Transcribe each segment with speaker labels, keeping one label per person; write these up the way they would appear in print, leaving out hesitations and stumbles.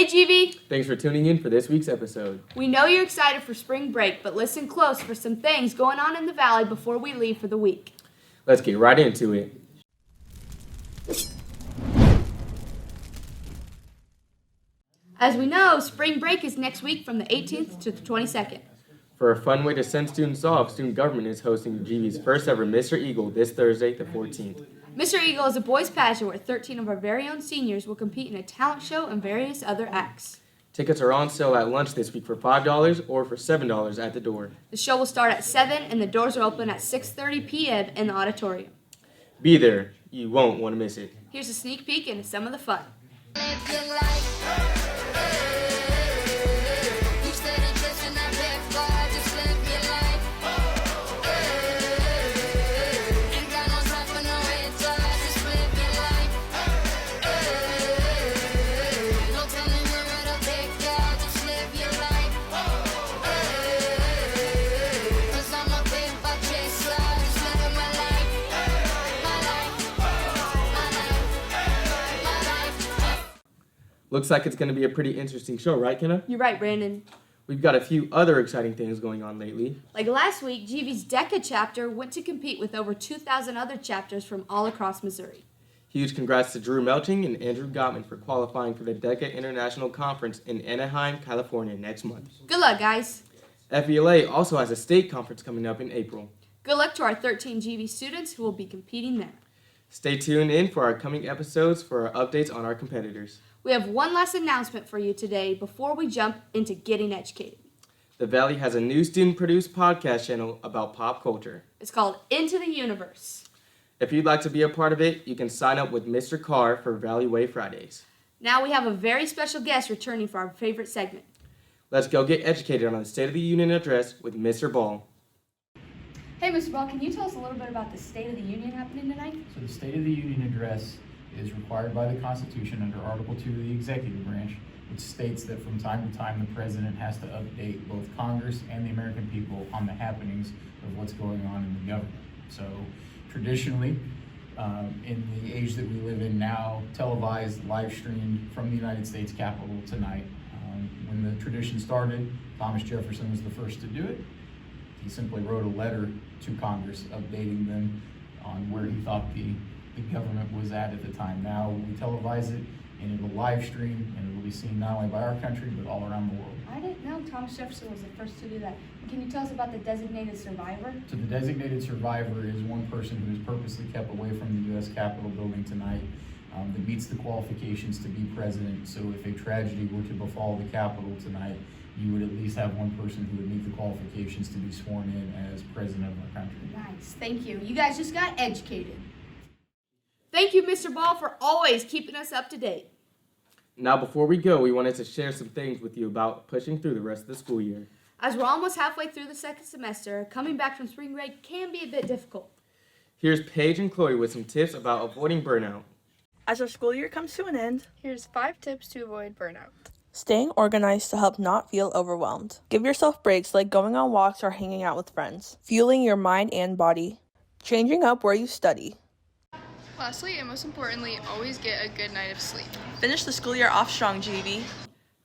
Speaker 1: Hey GV!
Speaker 2: Thanks for tuning in for this week's episode.
Speaker 1: We know you're excited for spring break, but listen close for some things going on in the Valley before we leave for the week.
Speaker 2: Let's get right into it.
Speaker 1: As we know, spring break is next week from the 18th to the 22nd.
Speaker 2: For a fun way to send students off, student government is hosting GV's first ever Mr. Eagle this Thursday, the 14th.
Speaker 1: Mr. Eagle is a boys' pageant where 13 of our very own seniors will compete in a talent show and various other acts.
Speaker 2: Tickets are on sale at lunch this week for $5 or for $7 at the door.
Speaker 1: The show will start at 7 and the doors are open at 6:30 p.m. in the auditorium.
Speaker 2: Be there. You won't want to miss it.
Speaker 1: Here's a sneak peek into some of the fun.
Speaker 2: Looks like it's going to be a pretty interesting show, right, Kenna?
Speaker 1: You're right, Brandon.
Speaker 2: We've got a few other exciting things going on lately.
Speaker 1: Like last week, GV's DECA chapter went to compete with over 2,000 other chapters from all across Missouri.
Speaker 2: Huge congrats to Drew Melching and Andrew Gottman for qualifying for the DECA International Conference in Anaheim, California next month.
Speaker 1: Good luck, guys.
Speaker 2: FELA also has a state conference coming up in April.
Speaker 1: Good luck to our 13 GV students who will be competing there.
Speaker 2: Stay tuned in for our coming episodes for our updates on our competitors.
Speaker 1: We have one last announcement for you today before we jump into getting educated.
Speaker 2: The Valley has a new student-produced podcast channel about pop culture.
Speaker 1: It's called Into the Universe.
Speaker 2: If you'd like to be a part of it, you can sign up with Mr. Carr for Valley Way Fridays.
Speaker 1: Now we have a very special guest returning for our favorite segment.
Speaker 2: Let's go get educated on the State of the Union address with Mr. Ball.
Speaker 1: Hey, Mr. Ball, can you tell us a little bit about the State of the Union happening tonight?
Speaker 3: So the State of the Union address is required by the Constitution under Article 2 of the Executive Branch, which states that from time to time the President has to update both Congress and the American people on the happenings of what's going on in the government. So traditionally, in the age that we live in now, televised, live streamed from the United States Capitol tonight. When the tradition started, Thomas Jefferson was the first to do it. He simply wrote a letter to Congress updating them on where he thought the government was at the time. Now we televise it and it will live stream and it will be seen not only by our country but all around the world.
Speaker 1: I didn't know Thomas Jefferson was the first to do that. Can you tell us about the designated survivor?
Speaker 3: So the designated survivor is one person who is purposely kept away from the U.S. Capitol building tonight that meets the qualifications to be president. So if a tragedy were to befall the Capitol tonight, you would at least have one person who would meet the qualifications to be sworn in as president of our country.
Speaker 1: Nice, thank you. You guys just got educated. Thank you, Mr. Ball, for always keeping us up to date.
Speaker 2: Now, before we go, we wanted to share some things with you about pushing through the rest of the school year.
Speaker 1: As we're almost halfway through the second semester, coming back from spring break can be a bit difficult.
Speaker 2: Here's Paige and Chloe with some tips about avoiding burnout.
Speaker 4: As our school year comes to an end,
Speaker 5: Here's 5 tips to avoid burnout.
Speaker 4: staying organized to help not feel overwhelmed. Give yourself breaks like going on walks or hanging out with friends. Fueling your mind and body. Changing up where you study.
Speaker 5: Lastly, and most importantly, always get a good night of sleep.
Speaker 4: Finish the school year off strong, GV.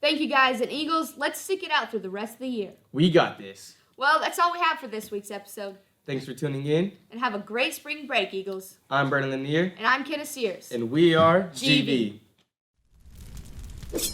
Speaker 1: Thank you, guys, and Eagles, let's stick it out through the rest of the year.
Speaker 2: We got this.
Speaker 1: Well, that's all we have for this week's episode.
Speaker 2: Thanks for tuning in.
Speaker 1: And have a great spring break, Eagles.
Speaker 2: I'm Brennan Lanier.
Speaker 1: And I'm Kenna Sears.
Speaker 2: And we are
Speaker 1: GV.
Speaker 2: GV.